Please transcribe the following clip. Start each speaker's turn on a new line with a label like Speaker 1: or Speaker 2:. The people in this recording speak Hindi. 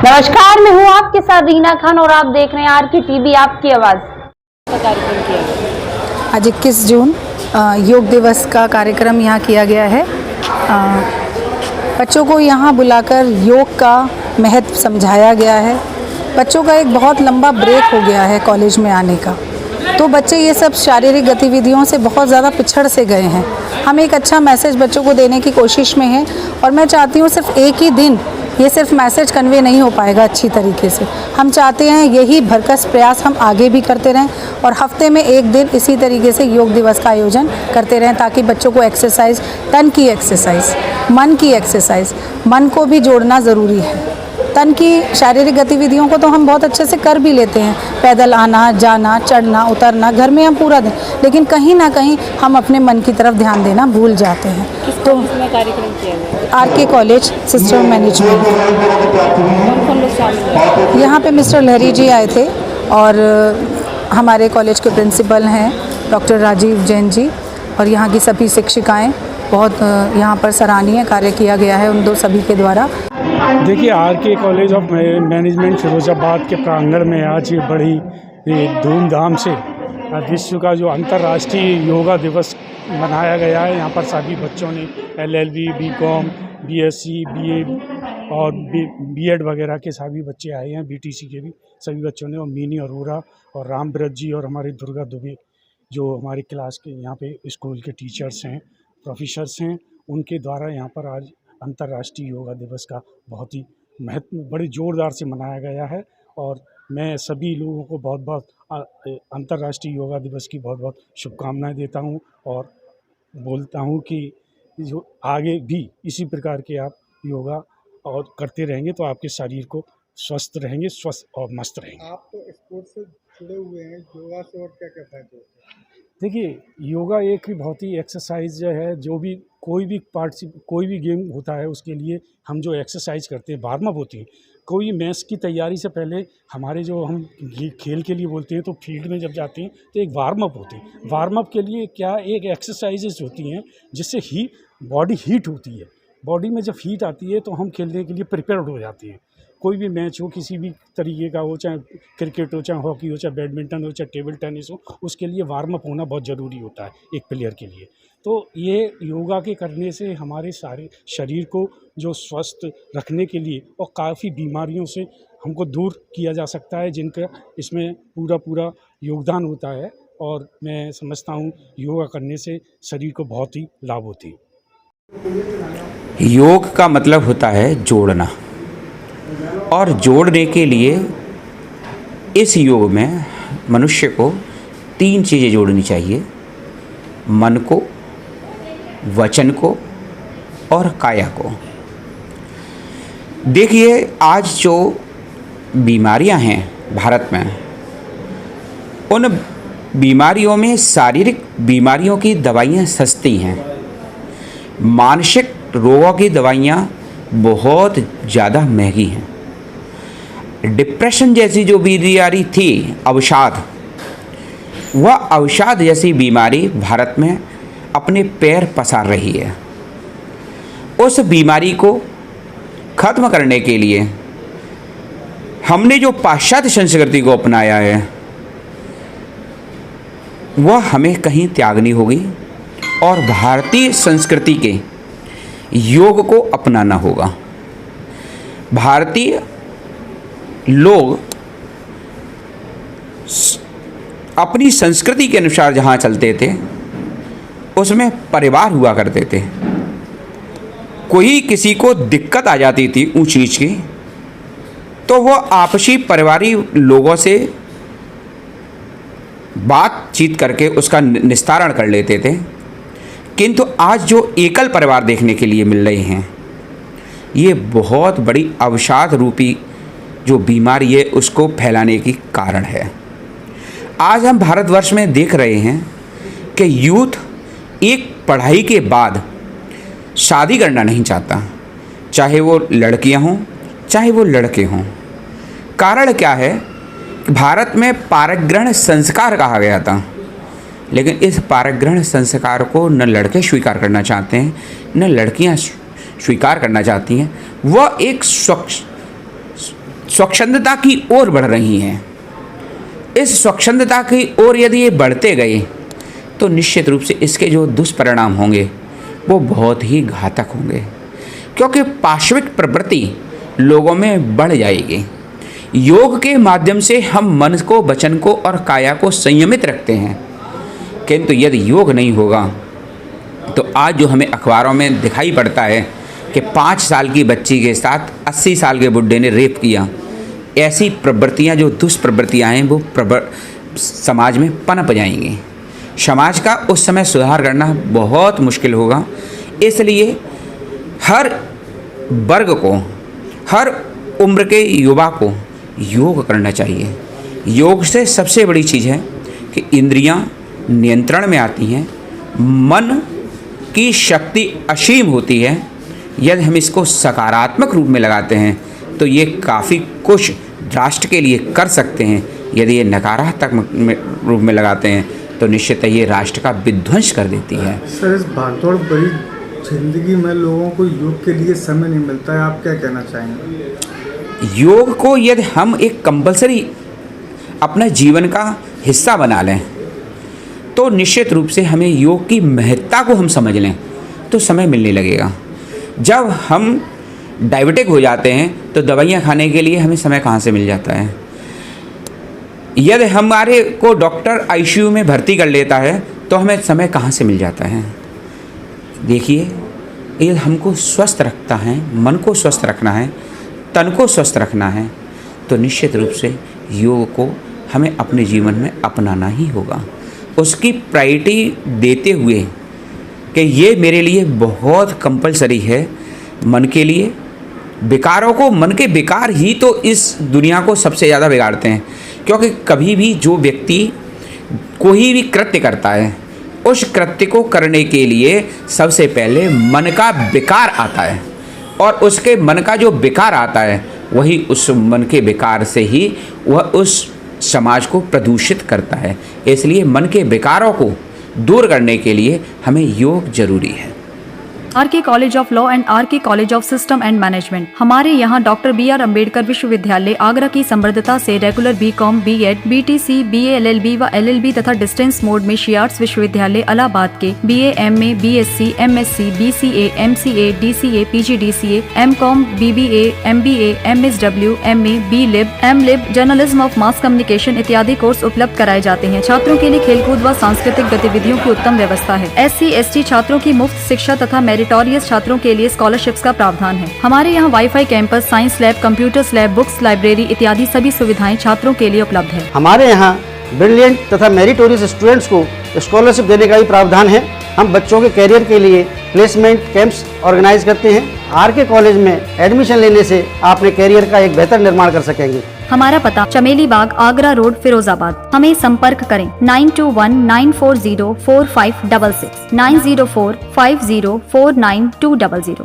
Speaker 1: नमस्कार, मैं हूँ आपके साथ रीना खान और आप देख रहे हैं आर के टीवी आपकी आवाज़।
Speaker 2: कार्यक्रम किया गया
Speaker 3: आज 21 जून योग दिवस का कार्यक्रम यहाँ किया गया है। बच्चों को यहाँ बुलाकर योग का महत्व समझाया गया है। बच्चों का एक बहुत लंबा ब्रेक हो गया है कॉलेज में आने का, तो बच्चे ये सब शारीरिक गतिविधियों से बहुत ज़्यादा पिछड़ से गए हैं। हम एक अच्छा मैसेज बच्चों को देने की कोशिश में हैं और मैं चाहती हूँ सिर्फ एक ही दिन ये सिर्फ मैसेज कन्वे नहीं हो पाएगा अच्छी तरीके से। हम चाहते हैं यही भरकस प्रयास हम आगे भी करते रहें और हफ्ते में एक दिन इसी तरीके से योग दिवस का आयोजन करते रहें, ताकि बच्चों को एक्सरसाइज, तन की एक्सरसाइज, मन की एक्सरसाइज, मन को भी जोड़ना ज़रूरी है। तन की शारीरिक गतिविधियों को तो हम बहुत अच्छे से कर भी लेते हैं, पैदल आना जाना, चढ़ना उतरना, घर में हम पूरा दिन, लेकिन कहीं ना कहीं हम अपने मन की तरफ ध्यान देना भूल जाते हैं। तो
Speaker 2: कार्यक्रम किया गया
Speaker 3: आर के कॉलेज सिस्टम मैनेजमेंट,
Speaker 2: कौन लोग शामिल हुए?
Speaker 3: यहाँ पे मिस्टर लहरी जी आए थे और हमारे कॉलेज के प्रिंसिपल हैं डॉक्टर राजीव जैन जी, और यहाँ की सभी शिक्षिकाएं। बहुत यहाँ पर सराहनीय कार्य किया गया है उन दो सभी के द्वारा।
Speaker 4: देखिए, आर के कॉलेज ऑफ मैनेजमेंट फिरोजाबाद के प्रांगण में आज ये बड़ी धूमधाम से विश्व का जो अंतर्राष्ट्रीय योगा दिवस मनाया गया है। यहाँ पर सभी बच्चों ने LLB, BCom, BSc, BA और B.Ed वगैरह के सभी बच्चे आए हैं, BTC के भी सभी बच्चों ने, और मिनी अरोरा और रामव्रत जी और हमारे दुर्गा दुबे जो हमारे क्लास के यहाँ पे स्कूल के टीचर्स हैं, प्रोफेसर्स हैं, उनके द्वारा यहाँ पर आज अंतर्राष्ट्रीय योगा दिवस का बहुत ही महत्व बड़ी ज़ोरदार से मनाया गया है। और मैं सभी लोगों को बहुत बहुत अंतर्राष्ट्रीय योगा दिवस की बहुत बहुत शुभकामनाएं देता हूं और बोलता हूं कि जो आगे भी इसी प्रकार के आप योगा और करते रहेंगे तो आपके शरीर को स्वस्थ रहेंगे, स्वस्थ और मस्त रहेंगे।
Speaker 5: आप तो स्पोर्ट्स से जुड़े हुए हैं, योगा से और क्या क्या फायदे होते हैं?
Speaker 4: देखिए, योगा एक बहुत ही एक्सरसाइज है, जो भी कोई भी गेम होता है उसके लिए हम जो एक्सरसाइज करते हैं, वार्म अप होती है। कोई मैच की तैयारी से पहले हमारे जो हम खेल के लिए बोलते हैं, तो फील्ड में जब जाते हैं तो एक वार्म अप होती है। वार्म अप के लिए क्या एक एक्सरसाइजेज होती हैं जिससे बॉडी हीट होती है। बॉडी में जब हीट आती है तो हम खेलने के लिए प्रिपेयर्ड हो जाते हैं। कोई भी मैच हो, किसी भी तरीके का हो, चाहे क्रिकेट हो, चाहे हॉकी हो, चाहे बैडमिंटन हो, चाहे टेबल टेनिस हो, उसके लिए वार्म अप होना बहुत ज़रूरी होता है एक प्लेयर के लिए। तो ये योगा के करने से हमारे सारे शरीर को जो स्वस्थ रखने के लिए और काफ़ी बीमारियों से हमको दूर किया जा सकता है, जिनका इसमें पूरा योगदान होता है। और मैं समझता हूँ योगा करने से शरीर को बहुत ही लाभ होती है।
Speaker 6: योग का मतलब होता है जोड़ना, और जोड़ने के लिए इस योग में मनुष्य को 3 चीज़ें जोड़नी चाहिए: मन को, वचन को और काया को। देखिए, आज जो बीमारियां हैं भारत में, उन बीमारियों में शारीरिक बीमारियों की दवाइयां सस्ती हैं, मानसिक रोगों की दवाइयां बहुत ज़्यादा महंगी हैं। डिप्रेशन जैसी जो बीमारी थी, अवसाद, वह अवसाद जैसी बीमारी भारत में अपने पैर पसार रही है। उस बीमारी को ख़त्म करने के लिए हमने जो पाश्चात्य संस्कृति को अपनाया है, वह हमें कहीं त्यागनी होगी और भारतीय संस्कृति के योग को अपनाना होगा। भारतीय लोग अपनी संस्कृति के अनुसार जहाँ चलते थे, उसमें परिवार हुआ करते थे। कोई किसी को दिक्कत आ जाती थी ऊंच नीच की, तो वो आपसी पारिवारिक लोगों से बातचीत करके उसका निस्तारण कर लेते थे। किंतु आज जो एकल परिवार देखने के लिए मिल रहे हैं, ये बहुत बड़ी अवसाद रूपी जो बीमारी है उसको फैलाने की कारण है। आज हम भारतवर्ष में देख रहे हैं कि यूथ एक पढ़ाई के बाद शादी करना नहीं चाहता, चाहे वो लड़कियां हों चाहे वो लड़के हों। कारण क्या है? भारत में पारग्रहण संस्कार कहा गया था, लेकिन इस पारग्रहण संस्कार को न लड़के स्वीकार करना चाहते हैं न लड़कियां स्वीकार करना चाहती हैं। वह एक स्वच्छंदता की ओर बढ़ रही हैं। इस स्वच्छंदता की ओर यदि ये बढ़ते गए तो निश्चित रूप से इसके जो दुष्परिणाम होंगे वो बहुत ही घातक होंगे, क्योंकि पाशविक प्रवृत्ति लोगों में बढ़ जाएगी। योग के माध्यम से हम मन को, वचन को और काया को संयमित रखते हैं, किंतु यदि योग नहीं होगा तो आज जो हमें अखबारों में दिखाई पड़ता है कि 5 साल की बच्ची के साथ 80 साल के बुढ़े ने रेप किया, ऐसी प्रवृत्तियां, जो दुष्प्रवृत्तियां हैं, वो समाज में पनप जाएंगी। समाज का उस समय सुधार करना बहुत मुश्किल होगा। इसलिए हर वर्ग को, हर उम्र के युवा को योग करना चाहिए। योग से सबसे बड़ी चीज़ है कि इंद्रियां नियंत्रण में आती हैं, मन की शक्ति असीम होती है। यदि हम इसको सकारात्मक रूप में लगाते हैं तो ये काफ़ी कुछ राष्ट्र के लिए कर सकते हैं। यदि ये नकारात्मक रूप में लगाते हैं तो निश्चित है ये राष्ट्र का विध्वंस कर देती है।
Speaker 5: सर, इस भागदौड़ भरी जिंदगी में लोगों को योग के लिए समय नहीं मिलता है, आप क्या कहना चाहेंगे?
Speaker 6: योग को यदि हम एक कंपलसरी अपने जीवन का हिस्सा बना लें तो निश्चित रूप से हमें योग की महत्ता को हम समझ लें तो समय मिलने लगेगा। जब हम डायबिटिक हो जाते हैं तो दवाइयाँ खाने के लिए हमें समय कहाँ से मिल जाता है। यदि हमारे को डॉक्टर आईसीयू में भर्ती कर लेता है तो हमें समय कहाँ से मिल जाता है। देखिए, ये हमको स्वस्थ रखता है, मन को स्वस्थ रखना है, तन को स्वस्थ रखना है, तो निश्चित रूप से योग को हमें अपने जीवन में अपनाना ही होगा। उसकी प्रायोरिटी देते हुए कि ये मेरे लिए बहुत कंपलसरी है मन के लिए। विकारों को, मन के विकार ही तो इस दुनिया को सबसे ज़्यादा बिगाड़ते हैं, क्योंकि कभी भी जो व्यक्ति कोई भी कृत्य करता है उस कृत्य को करने के लिए सबसे पहले मन का विकार आता है, और उसके मन का जो विकार आता है वही उस मन के विकार से ही वह उस समाज को प्रदूषित करता है। इसलिए मन के विकारों को दूर करने के लिए हमें योग जरूरी है।
Speaker 7: RK. College of law and RK. College of system and management. हमारे यहाँ डॉक्टर B.R. अम्बेडकर विश्वविद्यालय आगरा की समृद्धता से regular B.Com, B.Ed, B.Tc, B.A. LLB व LLB तथा डिस्टेंस मोड में शियार्ट्स विश्वविद्यालय इलाहाबाद के B.A, M.A, B.Sc, M.Sc, B.C.A, M.C.A, D.C.A, P.G.D.C.A, M.Com, B.B.A, M.B.A, M.Sw, M.A, B.Lib, M.Lib, journalism of mass communication इत्यादि कोर्स उपलब्ध कराए जाते हैं। छात्रों के लिए खेलकूद व सांस्कृतिक गतिविधियों की उत्तम व्यवस्था है। SC/ST छात्रों की मुफ्त शिक्षा तथा मेरिटोरियस छात्रों के लिए स्कॉलरशिप्स का प्रावधान है। हमारे यहाँ wifi campus, science lab, computers lab, books, library इत्यादि सभी सुविधाएं छात्रों के लिए उपलब्ध है।
Speaker 8: हमारे यहाँ ब्रिलियंट तथा मेरिटोरियस स्टूडेंट्स को स्कॉलरशिप देने का भी प्रावधान है। हम बच्चों के कैरियर के लिए प्लेसमेंट कैंप्स ऑर्गेनाइज करते हैं। आर.के. कॉलेज में एडमिशन लेने से आप अपने कैरियर का एक बेहतर निर्माण कर सकेंगे।
Speaker 7: हमारा पता चमेली बाग, आगरा रोड, फिरोजाबाद। हमें संपर्क करें 9219404566, 9045049200।